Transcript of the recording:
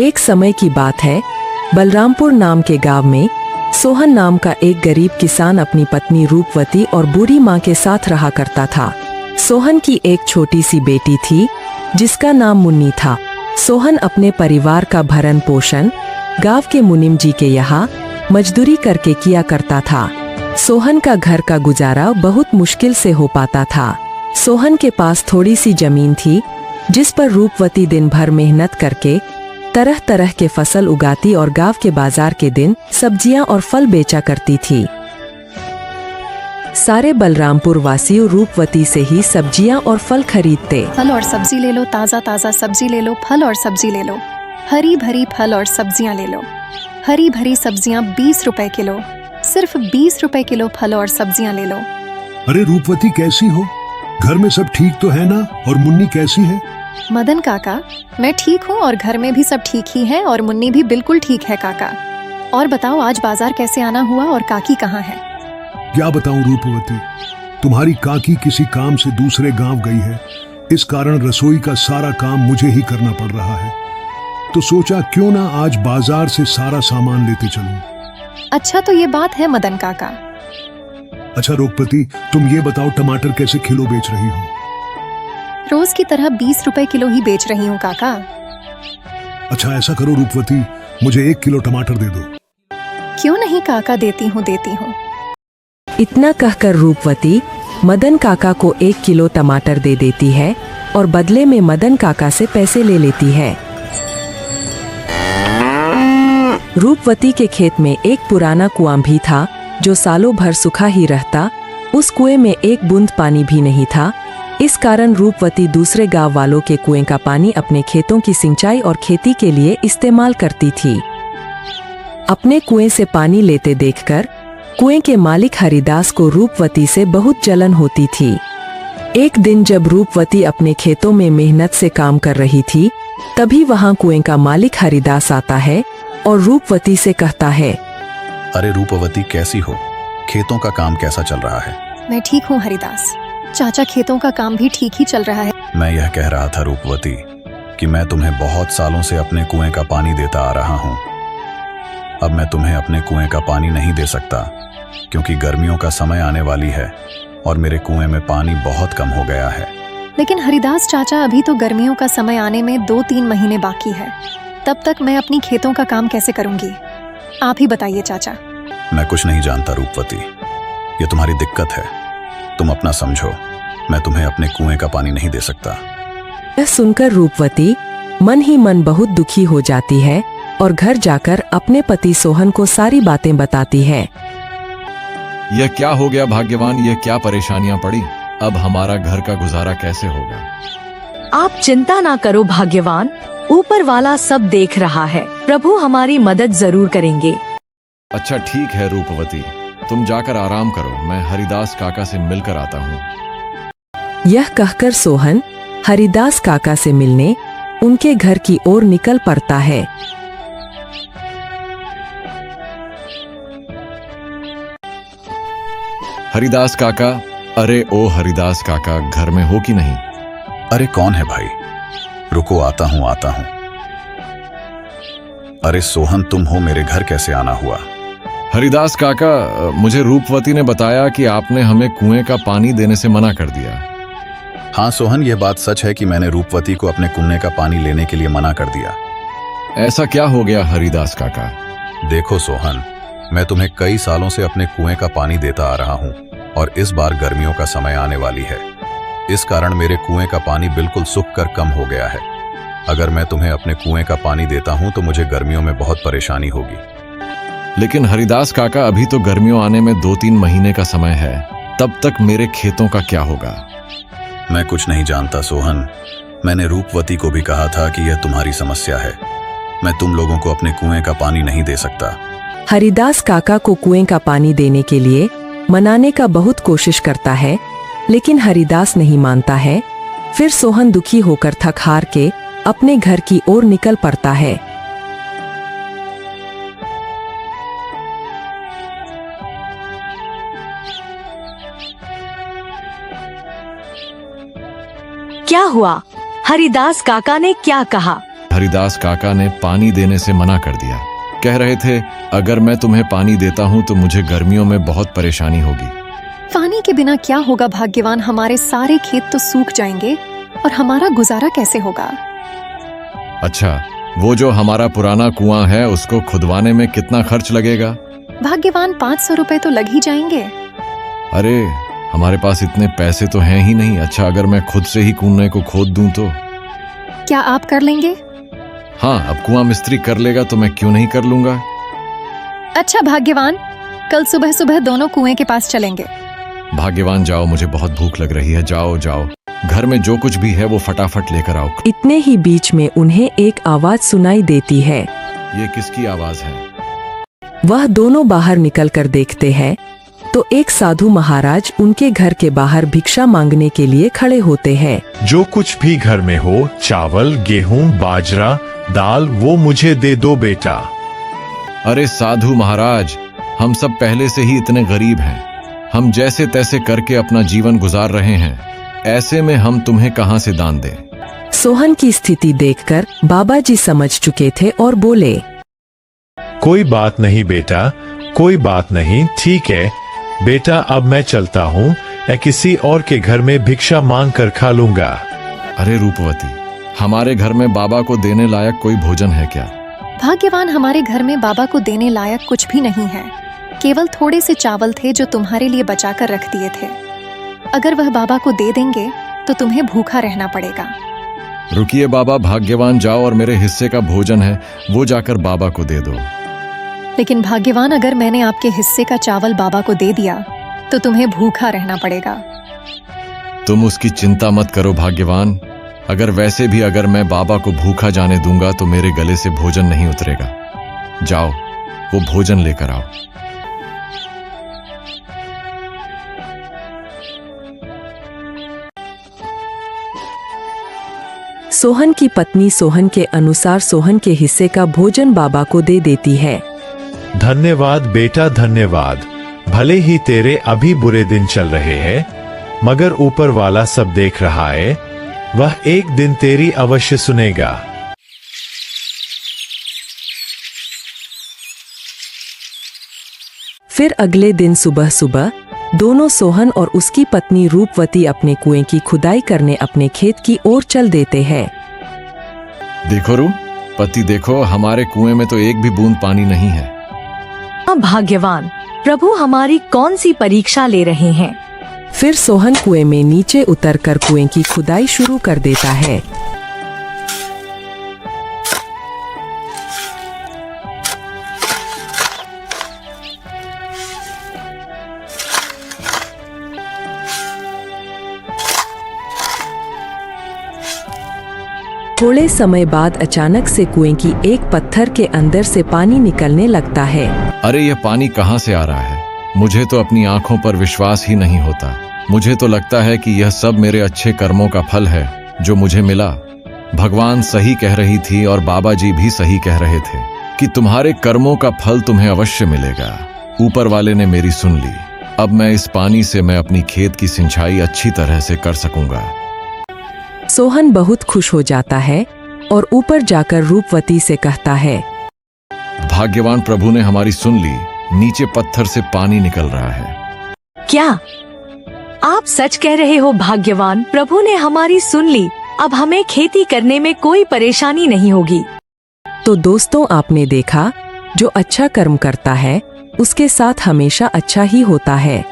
एक समय की बात है, बलरामपुर नाम के गांव में सोहन नाम का एक गरीब किसान अपनी पत्नी रूपवती और बूढ़ी माँ के साथ रहा करता था। सोहन की एक छोटी सी बेटी थी जिसका नाम मुन्नी था। सोहन अपने परिवार का भरण पोषण गांव के मुनीम जी के यहाँ मजदूरी करके किया करता था। सोहन का घर का गुजारा बहुत मुश्किल से हो पाता था। सोहन के पास थोड़ी सी जमीन थी जिस पर रूपवती दिन भर मेहनत करके तरह तरह के फसल उगाती और गांव के बाजार के दिन सब्जियां और फल बेचा करती थी। सारे बलरामपुर वासी रूपवती से ही सब्जियां और फल खरीदते। फल और सब्जी ले लो, ताज़ा ताज़ा सब्जी ले लो, फल और सब्जी ले लो, हरी भरी फल और सब्जियां ले लो। हरी भरी सब्जियां 20 रुपए किलो, सिर्फ 20 रुपए किलो फल और सब्जियां ले लो। अरे रूपवती कैसी हो? घर में सब ठीक तो है ना? और मुन्नी कैसी है? मदन काका, मैं ठीक हूँ और घर में भी सब ठीक ही है और मुन्नी भी बिल्कुल ठीक है काका। और बताओ आज बाजार कैसे आना हुआ और काकी कहाँ है? क्या बताऊं रूपवती, तुम्हारी काकी किसी काम से दूसरे गांव गई है। इस कारण रसोई का सारा काम मुझे ही करना पड़ रहा है। तो सोचा क्यों ना आज बाजार से सारा सामान लेते चलूं। अच्छा तो ये बात है मदन काका। अच्छा रूपवती, तुम ये बताओ टमाटर कैसे किलो बेच रही हो? रोज की तरह 20 रुपए किलो ही बेच रही हूँ काका। अच्छा ऐसा करो रूपवती, मुझे 1 किलो टमाटर दे दो। क्यों नहीं काका, देती हूँ। इतना कहकर रूपवती मदन काका को 1 किलो टमाटर दे देती है और बदले में मदन काका से पैसे ले लेती है। रूपवती के खेत में एक पुराना कुआं भी था जो सालों भर सूखा ही रहता। उस कुएं में एक बूंद पानी भी नहीं था। इस कारण रूपवती दूसरे गांव वालों के कुएं का पानी अपने खेतों की सिंचाई और खेती के लिए इस्तेमाल करती थी। अपने कुएं से पानी लेते देखकर कुएं के मालिक हरिदास को रूपवती से बहुत जलन होती थी। एक दिन जब रूपवती अपने खेतों में मेहनत से काम कर रही थी, तभी वहां कुएं का मालिक हरिदास आता है और रूपवती से कहता है, अरे रूपवती कैसी हो? खेतों का काम कैसा चल रहा है? मैं ठीक हूँ हरिदास चाचा, खेतों का काम भी ठीक ही चल रहा है। मैं यह कह रहा था रूपवती कि मैं तुम्हें बहुत सालों से अपने कुएं का पानी देता आ रहा हूँ। अब मैं तुम्हें अपने कुएं का पानी नहीं दे सकता क्योंकि गर्मियों का समय आने वाली है और मेरे कुएं में पानी बहुत कम हो गया है। लेकिन हरिदास चाचा, अभी तो गर्मियों का समय आने में 2-3 महीने बाकी है। तब तक मैं अपनी खेतों का काम कैसे करूंगी? आप ही बताइए चाचा। मैं कुछ नहीं जानता रूपवती, ये तुम्हारी दिक्कत है, तुम अपना समझो। मैं तुम्हें अपने कुएं का पानी नहीं दे सकता। यह सुनकर रूपवती मन ही मन बहुत दुखी हो जाती है और घर जाकर अपने पति सोहन को सारी बातें बताती है। यह क्या हो गया भाग्यवान, यह क्या परेशानियां पड़ी? अब हमारा घर का गुजारा कैसे होगा? आप चिंता ना करो भाग्यवान, ऊपर वाला सब देख रहा है। प्रभु हमारी मदद जरूर करेंगे। अच्छा ठीक है रूपवती, तुम जाकर आराम करो, मैं हरिदास काका से मिलकर आता हूँ। यह कहकर सोहन हरिदास काका से मिलने उनके घर की ओर निकल पड़ता है। हरिदास काका, अरे ओ हरिदास काका, घर में हो कि नहीं? अरे कौन है भाई? रुको आता हूँ। अरे सोहन, तुम हो, मेरे घर कैसे आना हुआ? हरिदास काका, मुझे रूपवती ने बताया कि आपने हमें कुएं का पानी देने से मना कर दिया। हाँ सोहन, यह बात सच है कि मैंने रूपवती को अपने कुएं का पानी लेने के लिए मना कर दिया। ऐसा क्या हो गया हरिदास काका? देखो सोहन, मैं तुम्हें कई सालों से अपने कुएं का पानी देता आ रहा हूँ और इस बार गर्मियों का समय आने वाली है। इस कारण मेरे कुएं का पानी बिल्कुल सूख कर कम हो गया है। अगर मैं तुम्हें अपने कुएं का पानी देता हूँ तो मुझे गर्मियों में बहुत परेशानी होगी। लेकिन हरिदास काका, अभी तो गर्मियों आने में 2-3 महीने का समय है, तब तक मेरे खेतों का क्या होगा? मैं कुछ नहीं जानता सोहन, मैंने रूपवती को भी कहा था कि यह तुम्हारी समस्या है। मैं तुम लोगों को अपने कुएं का पानी नहीं दे सकता। हरिदास काका को कुएं का पानी देने के लिए मनाने का बहुत कोशिश करता है, लेकिन हरिदास नहीं मानता है। फिर सोहन दुखी होकर थक हार के अपने घर की ओर निकल पड़ता है। क्या हुआ? हरिदास काका ने क्या कहा? हरिदास काका ने पानी देने से मना कर दिया। कह रहे थे अगर मैं तुम्हें पानी देता हूँ तो मुझे गर्मियों में बहुत परेशानी होगी। पानी के बिना क्या होगा भाग्यवान, हमारे सारे खेत तो सूख जाएंगे और हमारा गुजारा कैसे होगा। अच्छा, वो जो हमारा पुराना कुआं है उसको खुदवाने में कितना खर्च लगेगा? भाग्यवान 500 रुपए तो लग ही जाएंगे। अरे हमारे पास इतने पैसे तो हैं ही नहीं। अच्छा, अगर मैं खुद से ही कुएं को खोद दूं तो? क्या आप कर लेंगे? हाँ, अब कुआं मिस्त्री कर लेगा तो मैं क्यों नहीं कर लूंगा। अच्छा भाग्यवान, कल सुबह सुबह दोनों कुएं के पास चलेंगे। भाग्यवान जाओ, मुझे बहुत भूख लग रही है। जाओ जाओ, घर में जो कुछ भी है वो फटाफट लेकर आओ। इतने ही बीच में उन्हें एक आवाज सुनाई देती है। ये किसकी आवाज है? वह दोनों बाहर निकलकर देखते हैं तो एक साधु महाराज उनके घर के बाहर भिक्षा मांगने के लिए खड़े होते हैं। जो कुछ भी घर में हो, चावल, गेहूं, बाजरा, दाल, वो मुझे दे दो बेटा। अरे साधु महाराज, हम सब पहले से ही इतने गरीब हैं। हम जैसे तैसे करके अपना जीवन गुजार रहे हैं। ऐसे में हम तुम्हें कहां से दान दें? सोहन की स्थिति देखकर बाबा जी समझ चुके थे और बोले, कोई बात नहीं बेटा, कोई बात नहीं, ठीक है बेटा, अब मैं चलता हूँ। या किसी और के घर में भिक्षा मांग कर खा लूंगा। अरे रूपवती, हमारे घर में बाबा को देने लायक कोई भोजन है क्या? भाग्यवान, हमारे घर में बाबा को देने लायक कुछ भी नहीं है। केवल थोड़े से चावल थे जो तुम्हारे लिए बचा कर रख दिए थे। अगर वह बाबा को दे देंगे तो तुम्हें भूखा रहना पड़ेगा। रुकिए बाबा, भाग्यवान जाओ और मेरे हिस्से का भोजन है वो जाकर बाबा को दे दो। लेकिन भाग्यवान, अगर मैंने आपके हिस्से का चावल बाबा को दे दिया तो तुम्हें भूखा रहना पड़ेगा। तुम उसकी चिंता मत करो भाग्यवान। अगर वैसे भी अगर मैं बाबा को भूखा जाने दूंगा तो मेरे गले से भोजन नहीं उतरेगा। जाओ, वो भोजन लेकर आओ। सोहन की पत्नी सोहन के अनुसार सोहन के हिस्से का भोजन बाबा को दे देती है। धन्यवाद बेटा, धन्यवाद। भले ही तेरे अभी बुरे दिन चल रहे हैं, मगर ऊपर वाला सब देख रहा है। वह एक दिन तेरी अवश्य सुनेगा। फिर अगले दिन सुबह सुबह दोनों सोहन और उसकी पत्नी रूपवती अपने कुएं की खुदाई करने अपने खेत की ओर चल देते हैं। देखो रूपवती, देखो हमारे कुएं में तो एक भी बूंद पानी नहीं है। अब भाग्यवान, प्रभु हमारी कौन सी परीक्षा ले रहे हैं? फिर सोहन कुएं में नीचे उतरकर कुएं की खुदाई शुरू कर देता है। थोड़े समय बाद अचानक से कुएं की एक पत्थर के अंदर से पानी निकलने लगता है। अरे ये पानी कहाँ से आ रहा है? मुझे तो अपनी आंखों पर विश्वास ही नहीं होता। मुझे तो लगता है कि यह सब मेरे अच्छे कर्मों का फल है जो मुझे मिला। भगवान सही कह रही थी और बाबा जी भी सही कह रहे थे कि तुम्हारे कर्मों का फल तुम्हें अवश्य मिलेगा। ऊपर वाले ने मेरी सुन ली। अब मैं इस पानी से मैं अपनी खेत की सिंचाई अच्छी तरह से कर सकूंगा। सोहन बहुत खुश हो जाता है और ऊपर जाकर रूपवती से कहता है, भाग्यवान प्रभु ने हमारी सुन ली। नीचे पत्थर से पानी निकल रहा है। क्या आप सच कह रहे हो भाग्यवान? प्रभु ने हमारी सुन ली। अब हमें खेती करने में कोई परेशानी नहीं होगी। तो दोस्तों, आपने देखा जो अच्छा कर्म करता है उसके साथ हमेशा अच्छा ही होता है।